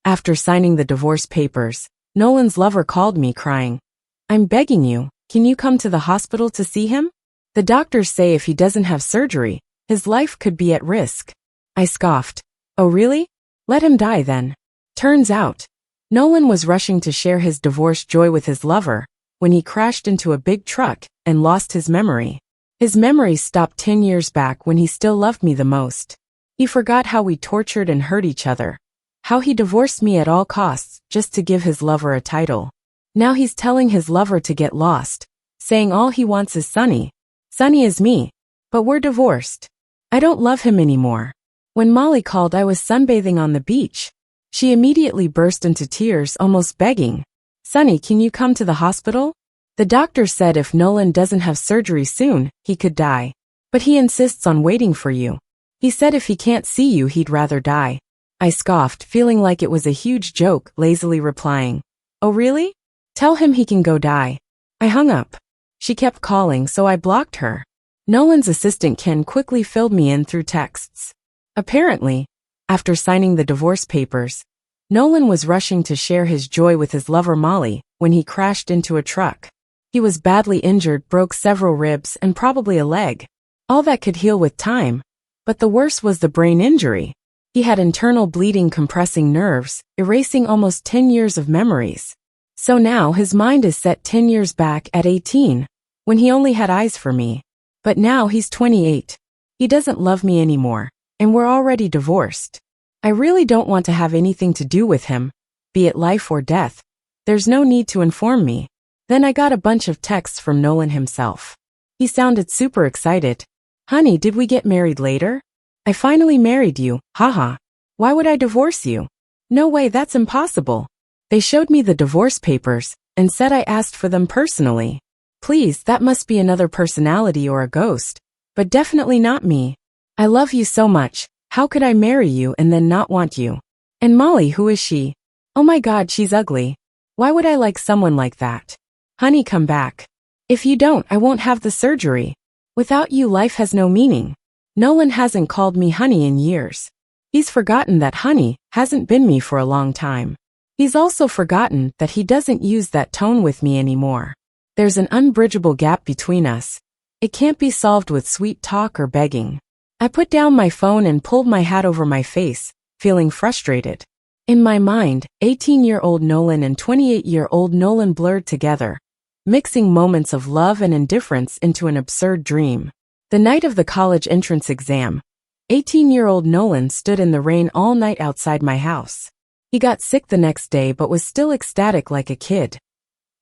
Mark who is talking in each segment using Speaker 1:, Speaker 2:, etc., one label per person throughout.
Speaker 1: After signing the divorce papers, Nolan's lover called me crying. "I'm begging you, can you come to the hospital to see him? The doctors say if he doesn't have surgery, his life could be at risk." I scoffed. "Oh really? Let him die then." Turns out, Nolan was rushing to share his divorce joy with his lover when he crashed into a big truck and lost his memory. His memories stopped 10 years back when he still loved me the most. He forgot how we tortured and hurt each other, how he divorced me at all costs just to give his lover a title. Now he's telling his lover to get lost, saying all he wants is Sunny. Sunny is me, but we're divorced. I don't love him anymore. When Molly called, I was sunbathing on the beach. She immediately burst into tears, almost begging, "Sunny, can you come to the hospital? The doctor said if Nolan doesn't have surgery soon, he could die. But he insists on waiting for you. He said if he can't see you, he'd rather die." I scoffed, feeling like it was a huge joke, lazily replying, "Oh really? Tell him he can go die." I hung up. She kept calling, so I blocked her. Nolan's assistant Ken quickly filled me in through texts. Apparently, after signing the divorce papers, Nolan was rushing to share his joy with his lover Molly when he crashed into a truck. He was badly injured, broke several ribs and probably a leg. All that could heal with time, but the worst was the brain injury. He had internal bleeding, compressing nerves, erasing almost 10 years of memories. So now his mind is set 10 years back at 18, when he only had eyes for me. But now he's 28. He doesn't love me anymore, and we're already divorced. I really don't want to have anything to do with him, be it life or death. There's no need to inform me. Then I got a bunch of texts from Nolan himself. He sounded super excited. "Honey, did we get married later? I finally married you, haha. Why would I divorce you? No way, that's impossible." They showed me the divorce papers and said I asked for them personally. Please, that must be another personality or a ghost, but definitely not me. I love you so much. How could I marry you and then not want you? And Molly, who is she? Oh my God, she's ugly. Why would I like someone like that? Honey, come back. If you don't, I won't have the surgery. Without you, life has no meaning. Nolan hasn't called me honey in years. He's forgotten that honey hasn't been me for a long time. He's also forgotten that he doesn't use that tone with me anymore. There's an unbridgeable gap between us. It can't be solved with sweet talk or begging. I put down my phone and pulled my hat over my face, feeling frustrated. In my mind, 18-year-old Nolan and 28-year-old Nolan blurred together, mixing moments of love and indifference into an absurd dream. The night of the college entrance exam, 18-year-old Nolan stood in the rain all night outside my house. He got sick the next day but was still ecstatic like a kid.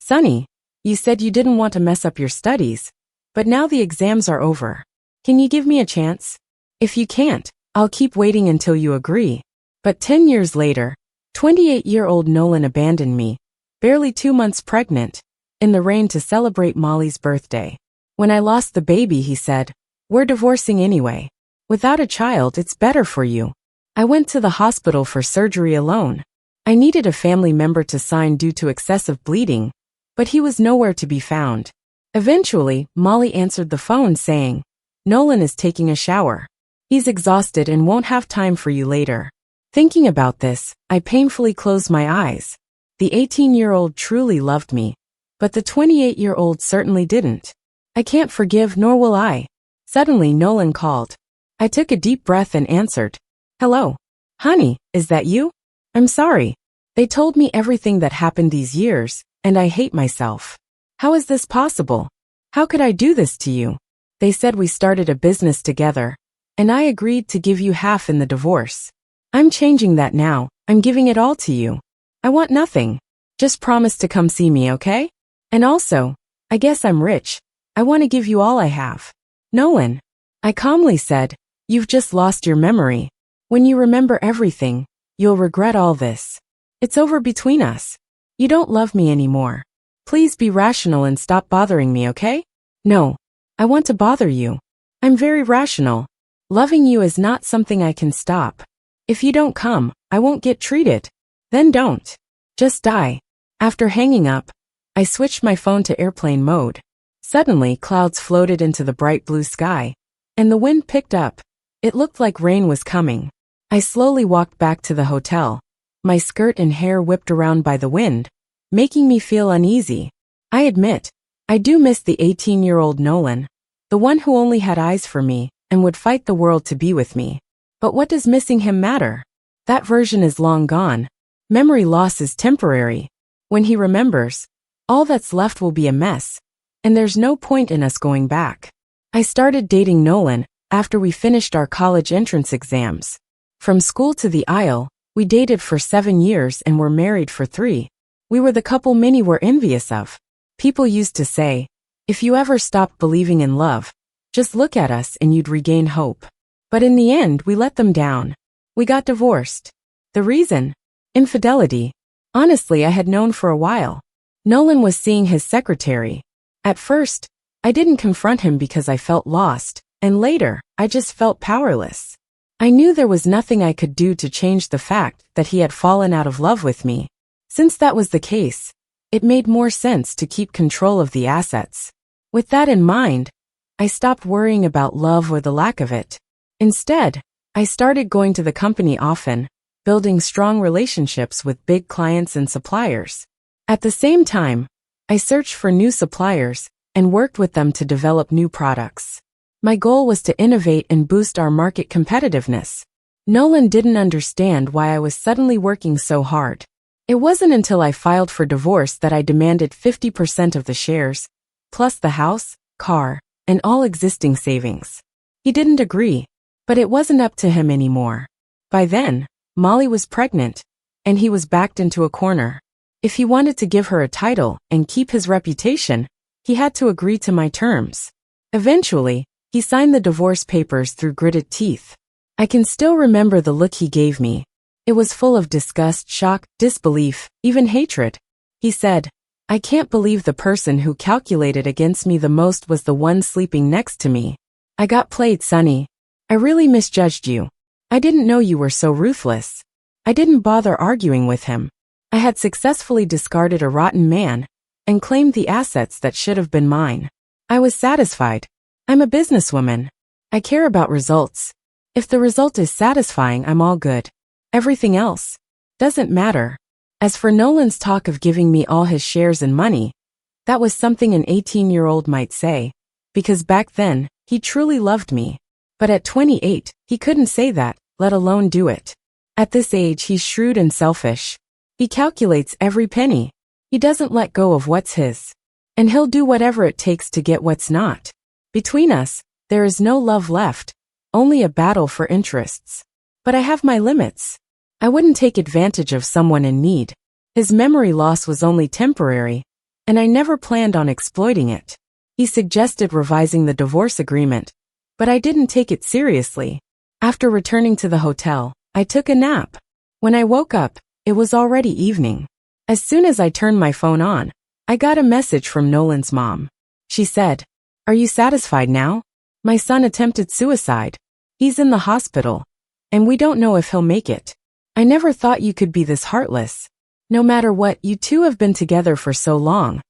Speaker 1: "Sonny, you said you didn't want to mess up your studies, but now the exams are over. Can you give me a chance? If you can't, I'll keep waiting until you agree." But 10 years later, 28-year-old Nolan abandoned me, barely 2 months pregnant, in the rain to celebrate Molly's birthday. When I lost the baby, he said, "We're divorcing anyway. Without a child, it's better for you." I went to the hospital for surgery alone. I needed a family member to sign due to excessive bleeding, but he was nowhere to be found. Eventually, Molly answered the phone saying, "Nolan is taking a shower. He's exhausted and won't have time for you later." Thinking about this, I painfully closed my eyes. The 18-year-old truly loved me, but the 28-year-old certainly didn't. I can't forgive, nor will I. Suddenly, Nolan called. I took a deep breath and answered. "Hello. Honey, is that you? I'm sorry. They told me everything that happened these years, and I hate myself. How is this possible? How could I do this to you? They said we started a business together, and I agreed to give you half in the divorce. I'm changing that now. I'm giving it all to you. I want nothing. Just promise to come see me, okay? And also, I guess I'm rich. I want to give you all I have." "Nolan," I calmly said, "you've just lost your memory. When you remember everything, you'll regret all this. It's over between us. You don't love me anymore. Please be rational and stop bothering me, okay?" "No, I want to bother you. I'm very rational. Loving you is not something I can stop. If you don't come, I won't get treated. Then don't. Just die." After hanging up, I switched my phone to airplane mode. Suddenly, clouds floated into the bright blue sky, and the wind picked up. It looked like rain was coming. I slowly walked back to the hotel, my skirt and hair whipped around by the wind, making me feel uneasy. I admit, I do miss the 18-year-old Nolan, the one who only had eyes for me and would fight the world to be with me. But what does missing him matter? That version is long gone. Memory loss is temporary. When he remembers, all that's left will be a mess, and there's no point in us going back. I started dating Nolan after we finished our college entrance exams. From school to the aisle, we dated for 7 years and were married for 3. We were the couple many were envious of. People used to say, if you ever stopped believing in love, just look at us and you'd regain hope. But in the end, we let them down. We got divorced. The reason? Infidelity. Honestly, I had known for a while. Nolan was seeing his secretary. At first, I didn't confront him because I felt lost, and later, I just felt powerless. I knew there was nothing I could do to change the fact that he had fallen out of love with me. Since that was the case, it made more sense to keep control of the assets. With that in mind, I stopped worrying about love or the lack of it. Instead, I started going to the company often, building strong relationships with big clients and suppliers. At the same time, I searched for new suppliers and worked with them to develop new products. My goal was to innovate and boost our market competitiveness. Nolan didn't understand why I was suddenly working so hard. It wasn't until I filed for divorce that I demanded 50% of the shares, plus the house, car, and all existing savings. He didn't agree, but it wasn't up to him anymore. By then, Molly was pregnant, and he was backed into a corner. If he wanted to give her a title and keep his reputation, he had to agree to my terms. Eventually, he signed the divorce papers through gritted teeth. I can still remember the look he gave me. It was full of disgust, shock, disbelief, even hatred. He said, I can't believe the person who calculated against me the most was the one sleeping next to me. I got played, Sonny. I really misjudged you. I didn't know you were so ruthless. I didn't bother arguing with him. I had successfully discarded a rotten man and claimed the assets that should have been mine. I was satisfied. I'm a businesswoman. I care about results. If the result is satisfying, I'm all good. Everything else doesn't matter. As for Nolan's talk of giving me all his shares and money, that was something an 18-year-old might say, because back then, he truly loved me. But at 28, he couldn't say that, let alone do it. At this age, he's shrewd and selfish. He calculates every penny. He doesn't let go of what's his. And he'll do whatever it takes to get what's not. Between us, there is no love left, only a battle for interests. But I have my limits. I wouldn't take advantage of someone in need. His memory loss was only temporary, and I never planned on exploiting it. He suggested revising the divorce agreement, but I didn't take it seriously. After returning to the hotel, I took a nap. When I woke up, it was already evening. As soon as I turned my phone on, I got a message from Nolan's mom. She said, "Are you satisfied now? My son attempted suicide. He's in the hospital, and we don't know if he'll make it. I never thought you could be this heartless. No matter what, you two have been together for so long.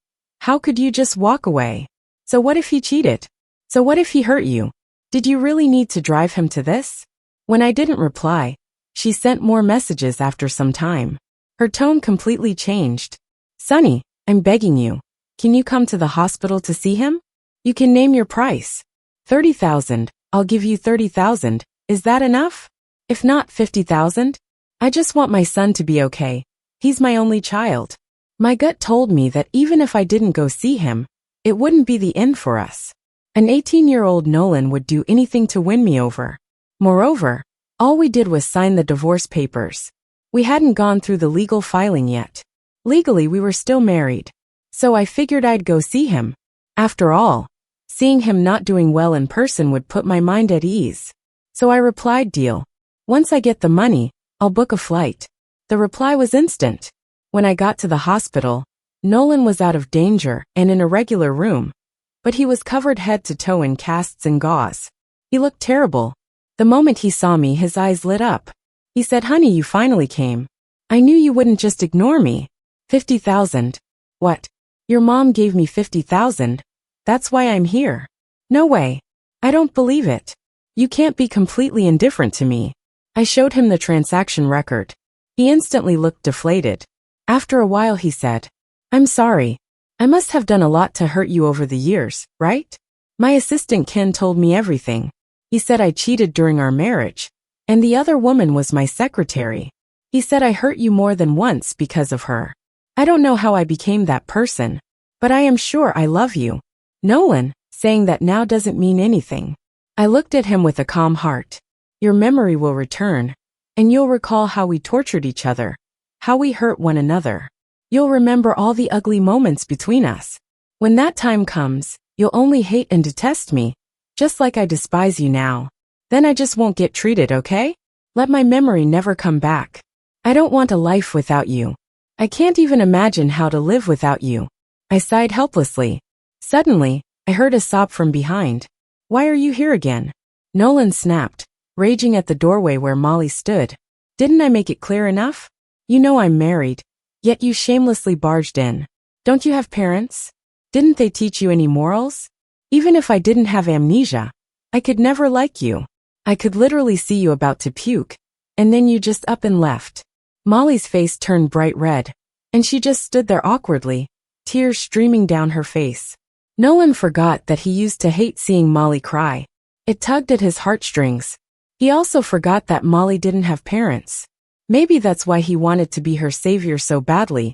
Speaker 1: How could you just walk away? So what if he cheated? So what if he hurt you? Did you really need to drive him to this?" When I didn't reply, she sent more messages after some time. Her tone completely changed. "Sonny, I'm begging you. Can you come to the hospital to see him? You can name your price. 30,000, I'll give you 30,000. Is that enough? If not, 50,000? I just want my son to be okay. He's my only child." My gut told me that even if I didn't go see him, it wouldn't be the end for us. An 18-year-old Nolan would do anything to win me over. Moreover, all we did was sign the divorce papers. We hadn't gone through the legal filing yet. Legally, we were still married. So I figured I'd go see him. After all, seeing him not doing well in person would put my mind at ease. So I replied, "Deal. Once I get the money, I'll book a flight." The reply was instant. When I got to the hospital, Nolan was out of danger and in a regular room, but he was covered head to toe in casts and gauze. He looked terrible. The moment he saw me, his eyes lit up. He said, "Honey, you finally came. I knew you wouldn't just ignore me." 50,000. What? Your mom gave me 50,000? That's why I'm here. No way. I don't believe it. You can't be completely indifferent to me. I showed him the transaction record. He instantly looked deflated. After a while he said, "I'm sorry. I must have done a lot to hurt you over the years, right? My assistant Ken told me everything. He said I cheated during our marriage, and the other woman was my secretary. He said I hurt you more than once because of her. I don't know how I became that person, but I am sure I love you." Nolan, saying that now doesn't mean anything. I looked at him with a calm heart. Your memory will return, and you'll recall how we tortured each other, how we hurt one another. You'll remember all the ugly moments between us. When that time comes, you'll only hate and detest me, just like I despise you now. Then I just won't get treated, okay? Let my memory never come back. I don't want a life without you. I can't even imagine how to live without you. I sighed helplessly. Suddenly, I heard a sob from behind. Why are you here again? Nolan snapped, raging at the doorway where Molly stood. Didn't I make it clear enough? You know I'm married, yet you shamelessly barged in. Don't you have parents? Didn't they teach you any morals? Even if I didn't have amnesia, I could never like you. I could literally see you about to puke, and then you just up and left. Molly's face turned bright red, and she just stood there awkwardly, tears streaming down her face. Nolan forgot that he used to hate seeing Molly cry. It tugged at his heartstrings. He also forgot that Molly didn't have parents. Maybe that's why he wanted to be her savior so badly,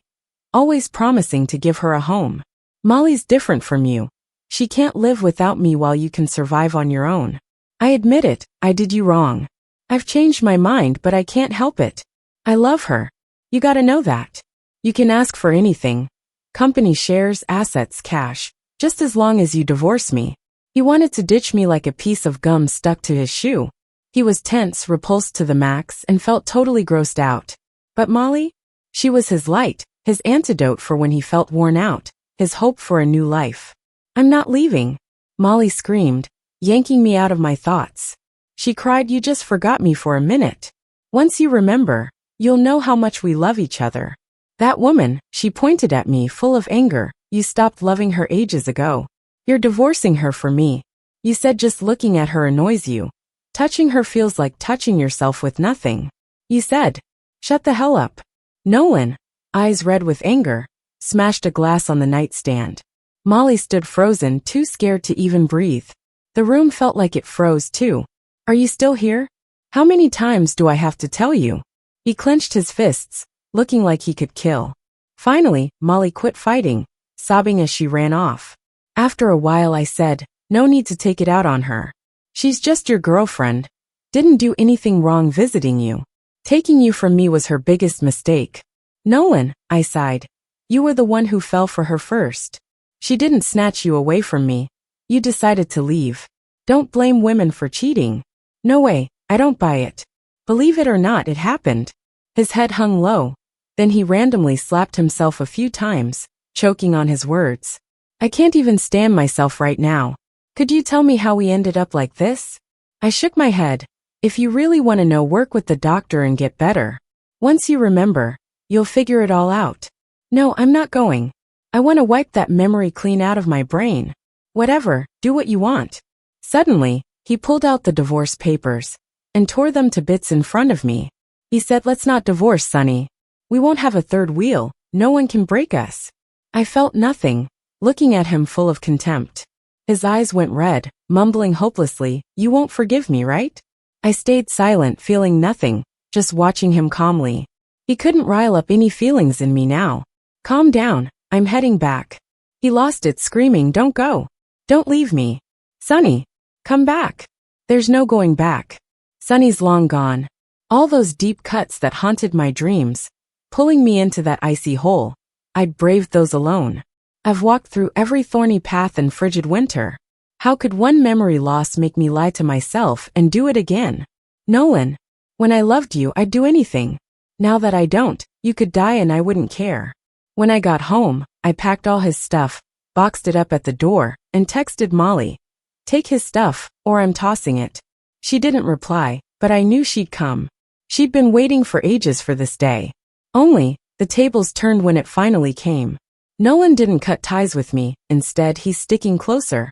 Speaker 1: always promising to give her a home. Molly's different from you. She can't live without me while you can survive on your own. I admit it, I did you wrong. I've changed my mind, but I can't help it. I love her. You gotta know that. You can ask for anything. Company shares, assets, cash, just as long as you divorce me. He wanted to ditch me like a piece of gum stuck to his shoe. He was tense, repulsed to the max, and felt totally grossed out. But Molly? She was his light, his antidote for when he felt worn out, his hope for a new life. I'm not leaving, Molly screamed, yanking me out of my thoughts. She cried, you just forgot me for a minute. Once you remember, you'll know how much we love each other. That woman, she pointed at me, full of anger. You stopped loving her ages ago. You're divorcing her for me. You said just looking at her annoys you. Touching her feels like touching yourself with nothing. You said, shut the hell up. Nolan, eyes red with anger, smashed a glass on the nightstand. Molly stood frozen, too scared to even breathe. The room felt like it froze too. Are you still here? How many times do I have to tell you? He clenched his fists, looking like he could kill. Finally, Molly quit fighting, sobbing as she ran off. After a while I said, no need to take it out on her. She's just your girlfriend. Didn't do anything wrong visiting you. Taking you from me was her biggest mistake. Nolan, I sighed. You were the one who fell for her first. She didn't snatch you away from me. You decided to leave. Don't blame women for cheating. No way, I don't buy it. Believe it or not, it happened. His head hung low. Then he randomly slapped himself a few times, choking on his words. I can't even stand myself right now. Could you tell me how we ended up like this? I shook my head. If you really want to know, work with the doctor and get better. Once you remember, you'll figure it all out. No, I'm not going. I want to wipe that memory clean out of my brain. Whatever, do what you want. Suddenly, he pulled out the divorce papers and tore them to bits in front of me. He said, let's not divorce, Sonny. We won't have a third wheel. No one can break us. I felt nothing, looking at him full of contempt. His eyes went red, mumbling hopelessly, you won't forgive me, right? I stayed silent, feeling nothing, just watching him calmly. He couldn't rile up any feelings in me now. Calm down, I'm heading back. He lost it, screaming, don't go. Don't leave me. Sonny, come back. There's no going back. Sonny's long gone. All those deep cuts that haunted my dreams, pulling me into that icy hole, I'd braved those alone. I've walked through every thorny path and frigid winter. How could one memory loss make me lie to myself and do it again? Nolan, when I loved you, I'd do anything. Now that I don't, you could die and I wouldn't care. When I got home, I packed all his stuff, boxed it up at the door, and texted Molly. Take his stuff, or I'm tossing it. She didn't reply, but I knew she'd come. She'd been waiting for ages for this day. Only, the tables turned when it finally came. Nolan didn't cut ties with me, instead he's sticking closer.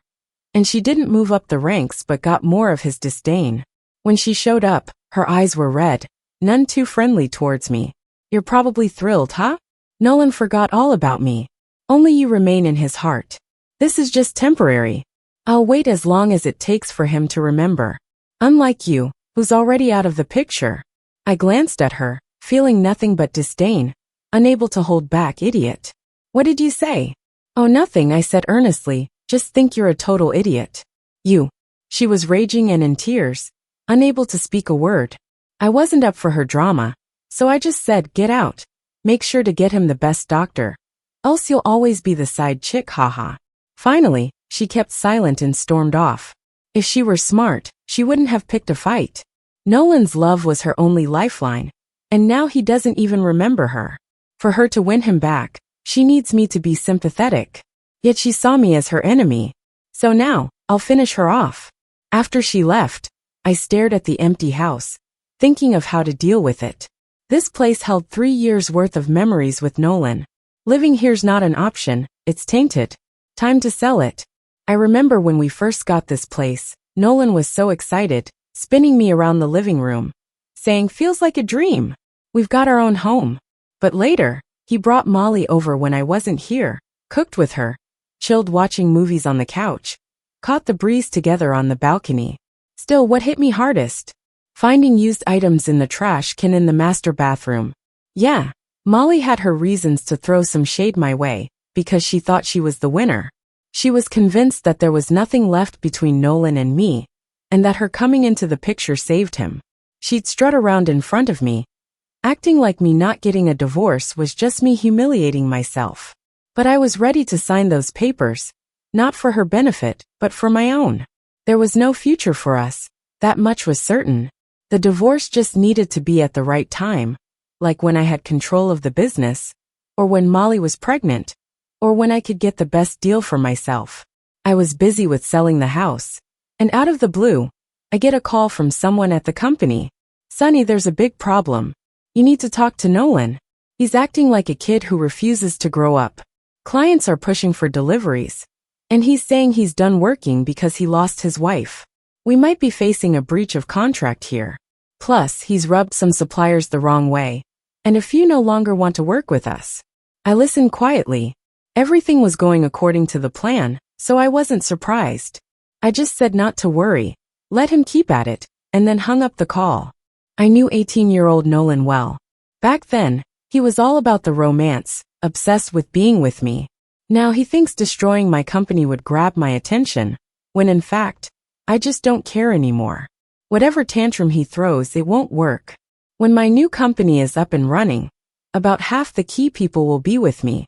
Speaker 1: And she didn't move up the ranks but got more of his disdain. When she showed up, her eyes were red, none too friendly towards me. You're probably thrilled, huh? Nolan forgot all about me. Only you remain in his heart. This is just temporary. I'll wait as long as it takes for him to remember. Unlike you, who's already out of the picture. I glanced at her, feeling nothing but disdain, unable to hold back. Idiot. What did you say? Oh, nothing, I said earnestly. Just think you're a total idiot. You. She was raging and in tears, unable to speak a word. I wasn't up for her drama, so I just said, get out. Make sure to get him the best doctor. Else you'll always be the side chick, haha. Finally, she kept silent and stormed off. If she were smart, she wouldn't have picked a fight. Nolan's love was her only lifeline, and now he doesn't even remember her. For her to win him back, she needs me to be sympathetic. Yet she saw me as her enemy. So now, I'll finish her off. After she left, I stared at the empty house, thinking of how to deal with it. This place held 3 years' worth of memories with Nolan. Living here's not an option, it's tainted. Time to sell it. I remember when we first got this place, Nolan was so excited, spinning me around the living room, saying, feels like a dream. We've got our own home. But later, he brought Molly over when I wasn't here, cooked with her, chilled watching movies on the couch, caught the breeze together on the balcony. Still, what hit me hardest? Finding used items in the trash can in the master bathroom. Yeah, Molly had her reasons to throw some shade my way, because she thought she was the winner. She was convinced that there was nothing left between Nolan and me, and that her coming into the picture saved him. She'd strut around in front of me, acting like me not getting a divorce was just me humiliating myself. But I was ready to sign those papers, not for her benefit, but for my own. There was no future for us, that much was certain. The divorce just needed to be at the right time, like when I had control of the business, or when Molly was pregnant, or when I could get the best deal for myself. I was busy with selling the house, and out of the blue, I get a call from someone at the company. Sonny, there's a big problem. You need to talk to Nolan. He's acting like a kid who refuses to grow up. Clients are pushing for deliveries, and he's saying he's done working because he lost his wife. We might be facing a breach of contract here. Plus, he's rubbed some suppliers the wrong way, and a few no longer want to work with us. I listened quietly. Everything was going according to the plan, so I wasn't surprised. I just said not to worry, let him keep at it, and then hung up the call. I knew 18-year-old Nolan well. Back then, he was all about the romance, obsessed with being with me. Now he thinks destroying my company would grab my attention, when in fact, I just don't care anymore. Whatever tantrum he throws, it won't work. When my new company is up and running, about half the key people will be with me,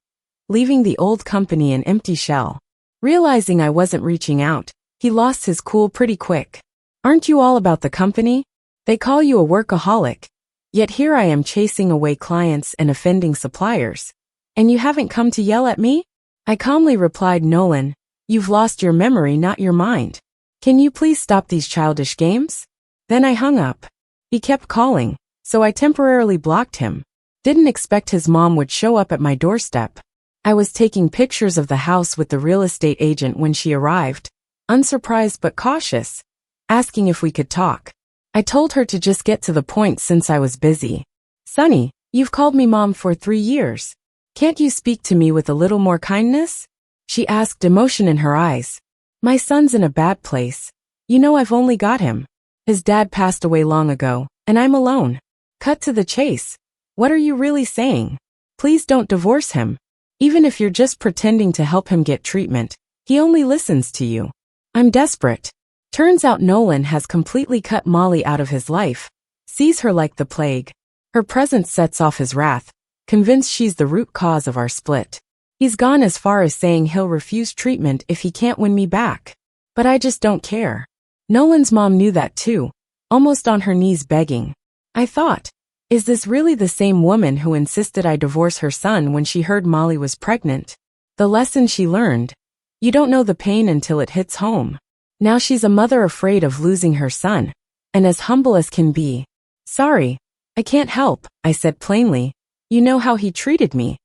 Speaker 1: leaving the old company an empty shell. Realizing I wasn't reaching out, he lost his cool pretty quick. Aren't you all about the company? They call you a workaholic. Yet here I am chasing away clients and offending suppliers. And you haven't come to yell at me? I calmly replied, Nolan, you've lost your memory, not your mind. Can you please stop these childish games? Then I hung up. He kept calling, so I temporarily blocked him. Didn't expect his mom would show up at my doorstep. I was taking pictures of the house with the real estate agent when she arrived, unsurprised but cautious, asking if we could talk. I told her to just get to the point since I was busy. Sonny, you've called me mom for 3 years. Can't you speak to me with a little more kindness? She asked, emotion in her eyes. My son's in a bad place. You know I've only got him. His dad passed away long ago, and I'm alone. Cut to the chase. What are you really saying? Please don't divorce him. Even if you're just pretending to help him get treatment, he only listens to you. I'm desperate. Turns out Nolan has completely cut Molly out of his life, sees her like the plague. Her presence sets off his wrath, convinced she's the root cause of our split. He's gone as far as saying he'll refuse treatment if he can't win me back. But I just don't care. Nolan's mom knew that too, almost on her knees begging. I thought, is this really the same woman who insisted I divorce her son when she heard Molly was pregnant? The lesson she learned: you don't know the pain until it hits home. Now she's a mother afraid of losing her son, and as humble as can be. Sorry, I can't help, I said plainly. You know how he treated me.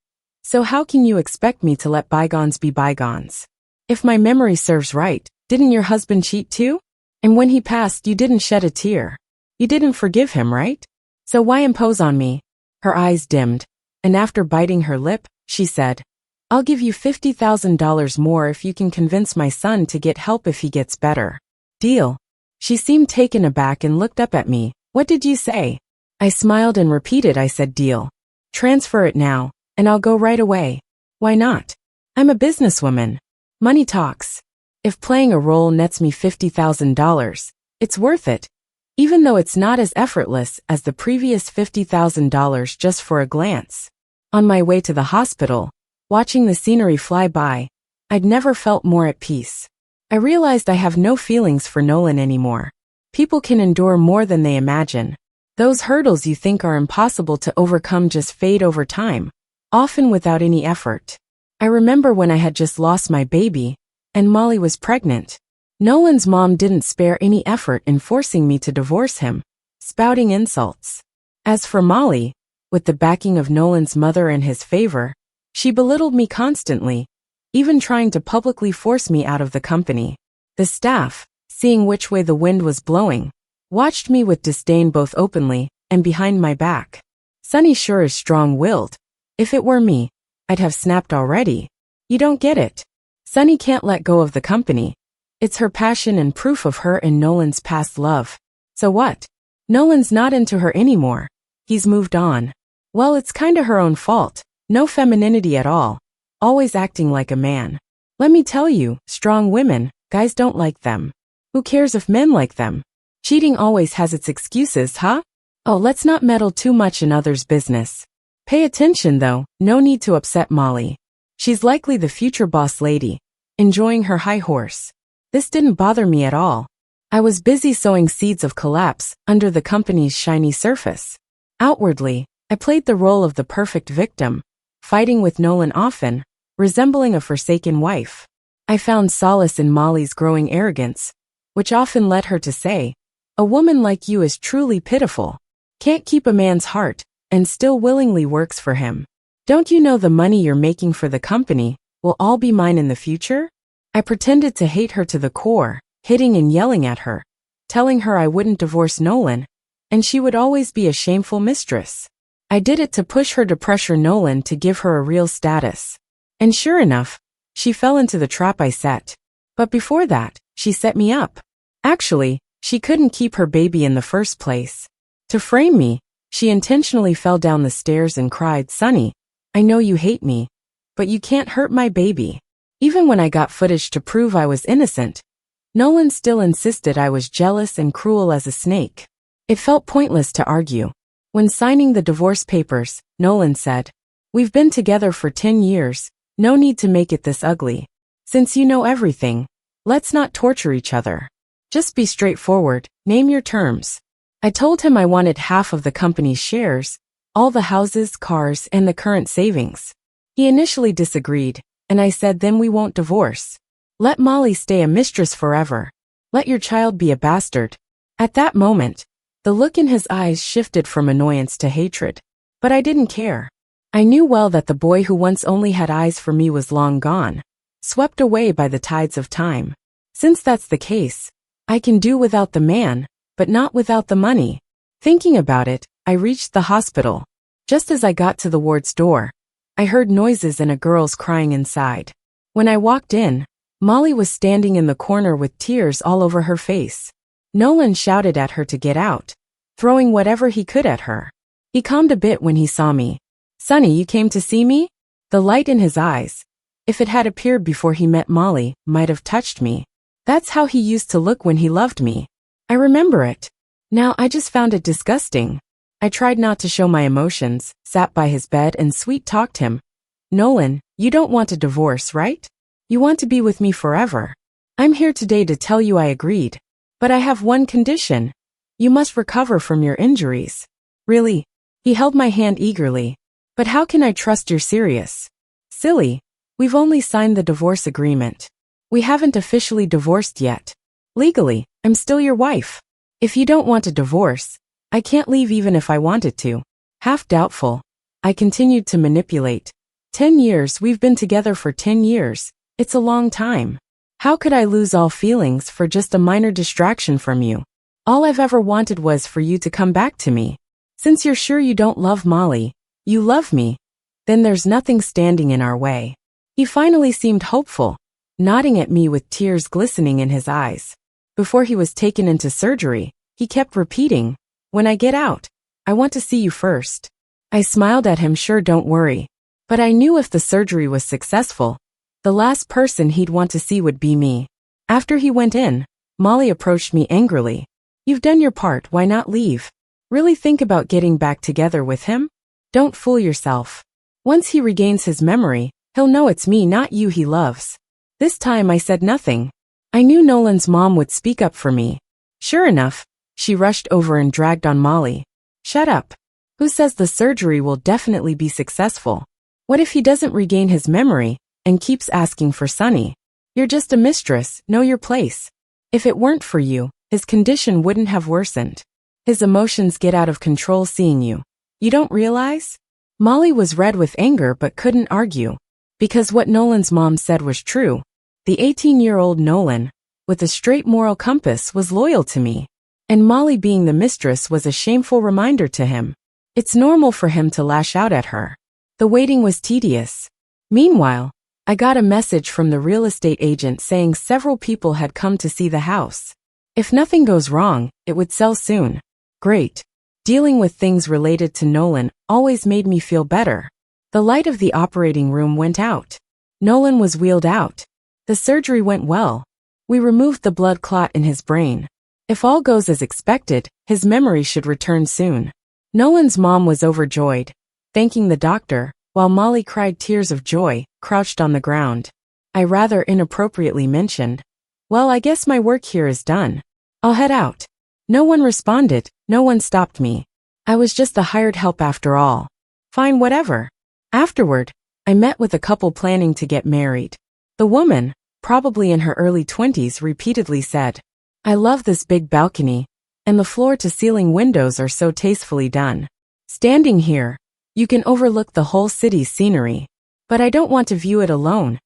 Speaker 1: So how can you expect me to let bygones be bygones? If my memory serves right, didn't your husband cheat too? And when he passed, you didn't shed a tear. You didn't forgive him, right? So why impose on me? Her eyes dimmed, and after biting her lip, she said, "I'll give you $50,000 more if you can convince my son to get help if he gets better." Deal. She seemed taken aback and looked up at me. "What did you say?" I smiled and repeated, "I said deal. Transfer it now, and I'll go right away." "Why not? I'm a businesswoman. Money talks. If playing a role nets me $50,000, it's worth it, even though it's not as effortless as the previous $50,000 just for a glance." On my way to the hospital, watching the scenery fly by, I'd never felt more at peace. I realized I have no feelings for Nolan anymore. People can endure more than they imagine. Those hurdles you think are impossible to overcome just fade over time, often without any effort. I remember when I had just lost my baby, and Molly was pregnant. Nolan's mom didn't spare any effort in forcing me to divorce him, spouting insults. As for Molly, with the backing of Nolan's mother in his favor, she belittled me constantly, even trying to publicly force me out of the company. The staff, seeing which way the wind was blowing, watched me with disdain both openly and behind my back. Sunny sure is strong-willed. If it were me, I'd have snapped already. You don't get it. Sunny can't let go of the company. It's her passion and proof of her and Nolan's past love. So what? Nolan's not into her anymore. He's moved on. Well, it's kinda her own fault. No femininity at all. Always acting like a man. Let me tell you, strong women, guys don't like them. Who cares if men like them? Cheating always has its excuses, huh? Oh, let's not meddle too much in others' business. Pay attention though, no need to upset Molly. She's likely the future boss lady, enjoying her high horse. This didn't bother me at all. I was busy sowing seeds of collapse under the company's shiny surface. Outwardly, I played the role of the perfect victim, fighting with Nolan often, resembling a forsaken wife. I found solace in Molly's growing arrogance, which often led her to say, "A woman like you is truly pitiful. Can't keep a man's heart, and still willingly works for him. Don't you know the money you're making for the company will all be mine in the future?" I pretended to hate her to the core, hitting and yelling at her, telling her I wouldn't divorce Nolan, and she would always be a shameful mistress. I did it to push her to pressure Nolan to give her a real status. And sure enough, she fell into the trap I set. But before that, she set me up. Actually, she couldn't keep her baby in the first place. To frame me, she intentionally fell down the stairs and cried, "Sunny, I know you hate me, but you can't hurt my baby." Even when I got footage to prove I was innocent, Nolan still insisted I was jealous and cruel as a snake. It felt pointless to argue. When signing the divorce papers, Nolan said, "We've been together for 10 years, no need to make it this ugly. Since you know everything, let's not torture each other. Just be straightforward, name your terms." I told him I wanted half of the company's shares, all the houses, cars, and the current savings. He initially disagreed, and I said then we won't divorce. Let Molly stay a mistress forever. Let your child be a bastard. At that moment, the look in his eyes shifted from annoyance to hatred. But I didn't care. I knew well that the boy who once only had eyes for me was long gone, swept away by the tides of time. Since that's the case, I can do without the man, but not without the money. Thinking about it, I reached the hospital. Just as I got to the ward's door, I heard noises and a girl's crying inside. When I walked in, Molly was standing in the corner with tears all over her face. Nolan shouted at her to get out, throwing whatever he could at her. He calmed a bit when he saw me. "Sunny, you came to see me?" The light in his eyes, if it had appeared before he met Molly, might have touched me. That's how he used to look when he loved me. I remember it. Now I just found it disgusting. I tried not to show my emotions, sat by his bed and sweet-talked him. "Nolan, you don't want a divorce, right? You want to be with me forever. I'm here today to tell you I agreed. But I have one condition. You must recover from your injuries." "Really?" He held my hand eagerly. "But how can I trust you're serious?" "Silly. We've only signed the divorce agreement. We haven't officially divorced yet. Legally, I'm still your wife. If you don't want a divorce, I can't leave even if I wanted to." Half doubtful, I continued to manipulate. 10 years, we've been together for 10 years. It's a long time. How could I lose all feelings for just a minor distraction from you? All I've ever wanted was for you to come back to me. Since you're sure you don't love Molly, you love me, then there's nothing standing in our way. He finally seemed hopeful, nodding at me with tears glistening in his eyes. Before he was taken into surgery, he kept repeating, "When I get out, I want to see you first." I smiled at him, sure, don't worry. But I knew if the surgery was successful, the last person he'd want to see would be me. After he went in, Molly approached me angrily. "You've done your part, why not leave? Really think about getting back together with him? Don't fool yourself. Once he regains his memory, he'll know it's me, not you, he loves." This time I said nothing. I knew Nolan's mom would speak up for me. Sure enough, she rushed over and dragged on Molly. "Shut up. Who says the surgery will definitely be successful? What if he doesn't regain his memory and keeps asking for Sonny? You're just a mistress, know your place. If it weren't for you, his condition wouldn't have worsened. His emotions get out of control seeing you. You don't realize?" Molly was red with anger but couldn't argue. Because what Nolan's mom said was true. The 18-year-old Nolan, with a straight moral compass, was loyal to me. And Molly being the mistress was a shameful reminder to him. It's normal for him to lash out at her. The waiting was tedious. Meanwhile, I got a message from the real estate agent saying several people had come to see the house. If nothing goes wrong, it would sell soon. Great. Dealing with things related to Nolan always made me feel better. The light of the operating room went out. Nolan was wheeled out. The surgery went well. We removed the blood clot in his brain. If all goes as expected, his memory should return soon. Nolan's mom was overjoyed, thanking the doctor, while Molly cried tears of joy, crouched on the ground. I rather inappropriately mentioned, "Well, I guess my work here is done. I'll head out." No one responded, no one stopped me. I was just a hired help after all. Fine, whatever. Afterward, I met with a couple planning to get married. The woman, probably in her early 20s, repeatedly said, "I love this big balcony, and the floor-to-ceiling windows are so tastefully done. Standing here, you can overlook the whole city's scenery. But I don't want to view it alone.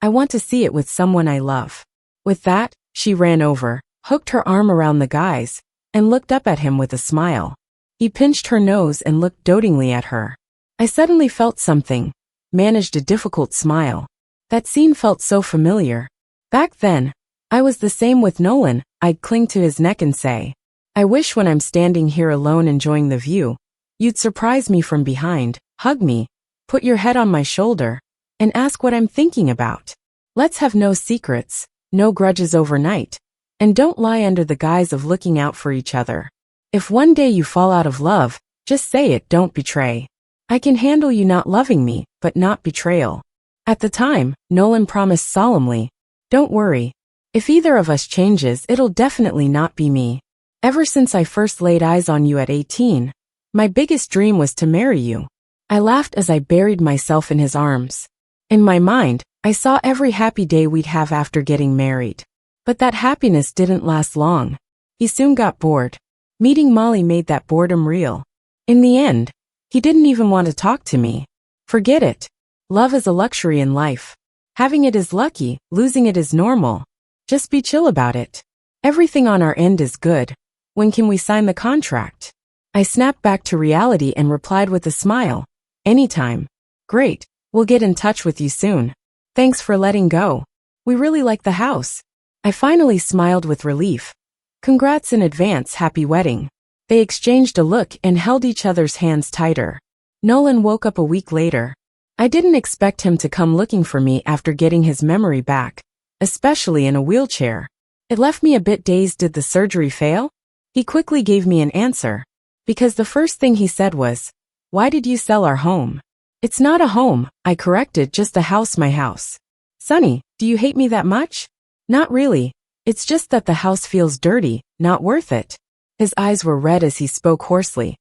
Speaker 1: I want to see it with someone I love." With that, she ran over, hooked her arm around the guy's, and looked up at him with a smile. He pinched her nose and looked dotingly at her. I suddenly felt something, managed a difficult smile. That scene felt so familiar. Back then, I was the same with Nolan. I'd cling to his neck and say, "I wish when I'm standing here alone enjoying the view, you'd surprise me from behind, hug me, put your head on my shoulder, and ask what I'm thinking about. Let's have no secrets, no grudges overnight, and don't lie under the guise of looking out for each other. If one day you fall out of love, just say it, don't betray. I can handle you not loving me, but not betrayal." At the time, Nolan promised solemnly, "Don't worry. If either of us changes, it'll definitely not be me. Ever since I first laid eyes on you at 18, my biggest dream was to marry you." I laughed as I buried myself in his arms. In my mind, I saw every happy day we'd have after getting married. But that happiness didn't last long. He soon got bored. Meeting Molly made that boredom real. In the end, he didn't even want to talk to me. Forget it. Love is a luxury in life. Having it is lucky, losing it is normal. Just be chill about it. Everything on our end is good. When can we sign the contract? I snapped back to reality and replied with a smile. "Anytime." "Great, we'll get in touch with you soon. Thanks for letting go. We really like the house." I finally smiled with relief. "Congrats in advance, happy wedding." They exchanged a look and held each other's hands tighter. Nolan woke up a week later. I didn't expect him to come looking for me after getting his memory back, especially in a wheelchair. It left me a bit dazed. Did the surgery fail? He quickly gave me an answer. Because the first thing he said was, "Why did you sell our home?" "It's not a home," I corrected, "just a house, my house." "Sonny, do you hate me that much?" "Not really. It's just that the house feels dirty, not worth it." His eyes were red as he spoke hoarsely.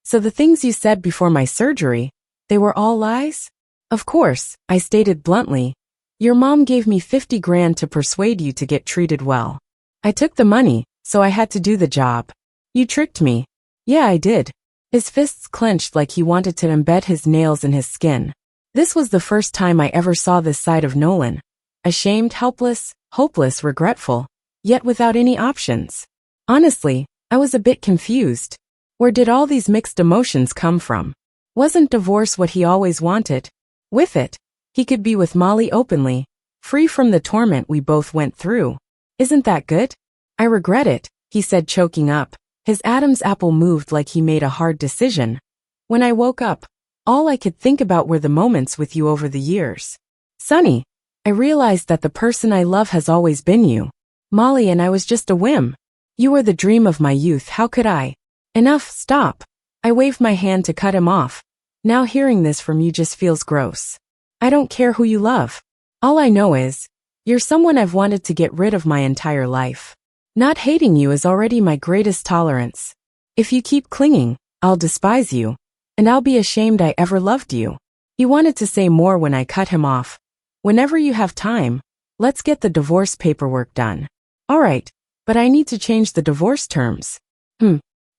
Speaker 1: "So the things you said before my surgery, they were all lies?" "Of course," I stated bluntly. "Your mom gave me 50 grand to persuade you to get treated well. I took the money, so I had to do the job." "You tricked me." "Yeah, I did." His fists clenched like he wanted to embed his nails in his skin. This was the first time I ever saw this side of Nolan. Ashamed, helpless, hopeless, regretful, yet without any options. Honestly, I was a bit confused. Where did all these mixed emotions come from? Wasn't divorce what he always wanted? With it, he could be with Molly openly, free from the torment we both went through. Isn't that good? I regret it, he said, choking up. His Adam's apple moved like he made a hard decision. When I woke up, all I could think about were the moments with you over the years. Sonny, I realized that the person I love has always been you. Molly and I was just a whim. You were the dream of my youth, how could I? Enough, stop. I waved my hand to cut him off. Now hearing this from you just feels gross. I don't care who you love. All I know is, you're someone I've wanted to get rid of my entire life. Not hating you is already my greatest tolerance. If you keep clinging, I'll despise you, and I'll be ashamed I ever loved you. He wanted to say more when I cut him off. Whenever you have time, let's get the divorce paperwork done. All right, but I need to change the divorce terms.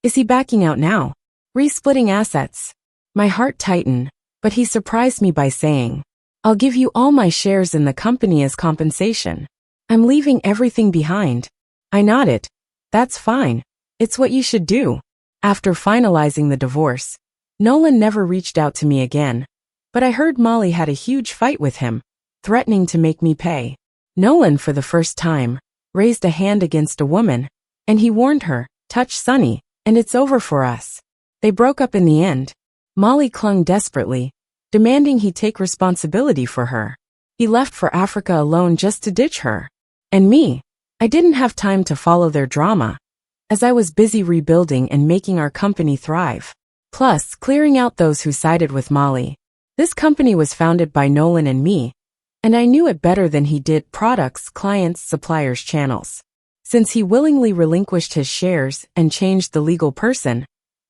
Speaker 1: Is he backing out now? Re-splitting assets? My heart tightened, but he surprised me by saying, I'll give you all my shares in the company as compensation. I'm leaving everything behind. I nodded. That's fine. It's what you should do. After finalizing the divorce, Nolan never reached out to me again, but I heard Molly had a huge fight with him, threatening to make me pay. Nolan, for the first time, raised a hand against a woman, and he warned her, touch Sonny, and it's over for us. They broke up in the end. Molly clung desperately, demanding he take responsibility for her. He left for Africa alone just to ditch her. And me, I didn't have time to follow their drama, as I was busy rebuilding and making our company thrive. Plus, clearing out those who sided with Molly. This company was founded by Nolan and me, and I knew it better than he did products, clients, suppliers, channels. Since he willingly relinquished his shares and changed the legal person,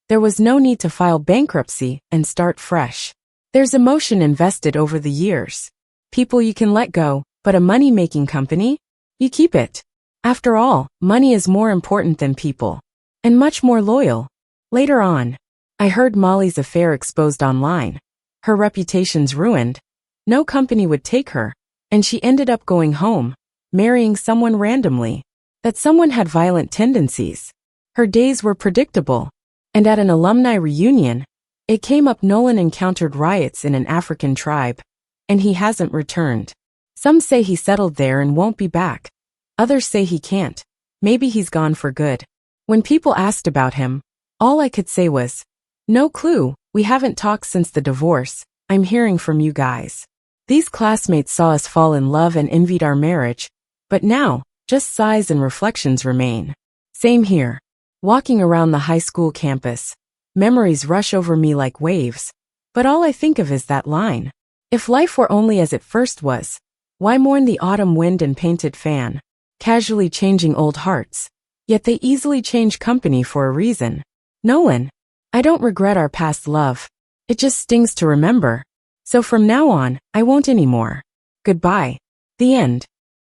Speaker 1: there was no need to file bankruptcy and start fresh. There's emotion invested over the years. People you can let go, but a money-making company? You keep it. After all, money is more important than people. And much more loyal. Later on, I heard Molly's affair exposed online. Her reputation's ruined. No company would take her, and she ended up going home, marrying someone randomly. That someone had violent tendencies. Her days were predictable. And at an alumni reunion, it came up Nolan encountered riots in an African tribe, and he hasn't returned. Some say he settled there and won't be back. Others say he can't. Maybe he's gone for good. When people asked about him, all I could say was, no clue, we haven't talked since the divorce, I'm hearing from you guys. These classmates saw us fall in love and envied our marriage, but now, just sighs and reflections remain. Same here. Walking around the high school campus, memories rush over me like waves, but all I think of is that line. If life were only as it first was, why mourn the autumn wind and painted fan? Casually changing old hearts, yet they easily change company for a reason. Nolan, I don't regret our past love. It just stings to remember. So from now on, I won't anymore. Goodbye. The end.